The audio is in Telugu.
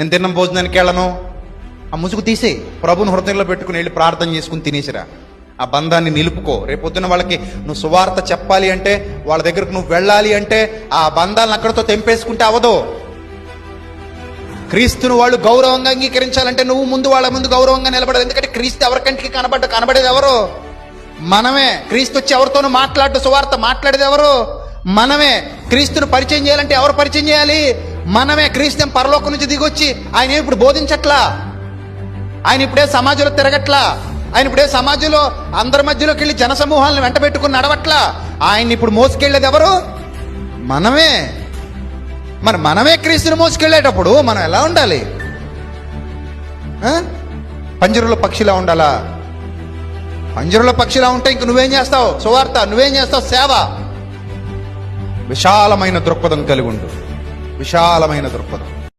నేను తిన్న భోజనానికి వెళ్ళను, ఆ ముసుగు తీసే ప్రభుని హృదయంలో పెట్టుకుని వెళ్ళి ప్రార్థన చేసుకుని తినేసిరా. ఆ బంధాన్ని నిలుపుకో. రేపొద్దున వాళ్ళకి నువ్వు సువార్త చెప్పాలి అంటే, వాళ్ళ దగ్గరకు నువ్వు వెళ్ళాలి అంటే, ఆ బంధాలను అక్కడితో తెంపేసుకుంటే అవదు. క్రీస్తును వాళ్ళు గౌరవంగా అంగీకరించాలంటే నువ్వు ముందు వాళ్ళ ముందు గౌరవంగా నిలబడదు. ఎందుకంటే క్రీస్తు ఎవరికంటికి కనబడేది ఎవరు? మనమే. క్రీస్తు వచ్చి ఎవరితోనూ సువార్త మాట్లాడేది ఎవరు? మనమే. క్రీస్తును పరిచయం చేయాలంటే ఎవరు పరిచయం చేయాలి? మనమే. క్రీస్తు పరలోకం నుంచి దిగొచ్చి ఆయన ఇప్పుడు బోధించట్లా, ఆయన ఇప్పుడే సమాజంలో తిరగట్లా, ఆయన ఇప్పుడే సమాజంలో అందరి మధ్యలోకి వెళ్ళి జనసమూహాలను వెంట పెట్టుకుని నడవట్లా. ఆయన్ని ఇప్పుడు మోసుకెళ్ళేది ఎవరు? మనమే. మరి మనమే క్రీస్తుని మోసుకెళ్ళేటప్పుడు మనం ఎలా ఉండాలి? పంజరంలో పక్షిలా ఉండాలా? పంజరంలో పక్షిలా ఉంటే ఇంక నువ్వేం చేస్తావు? సువార్త. నువ్వేం చేస్తావు? సేవ. విశాలమైన దృక్పథం కలిగి ఉండు. విశాలమైన దృక్పథం.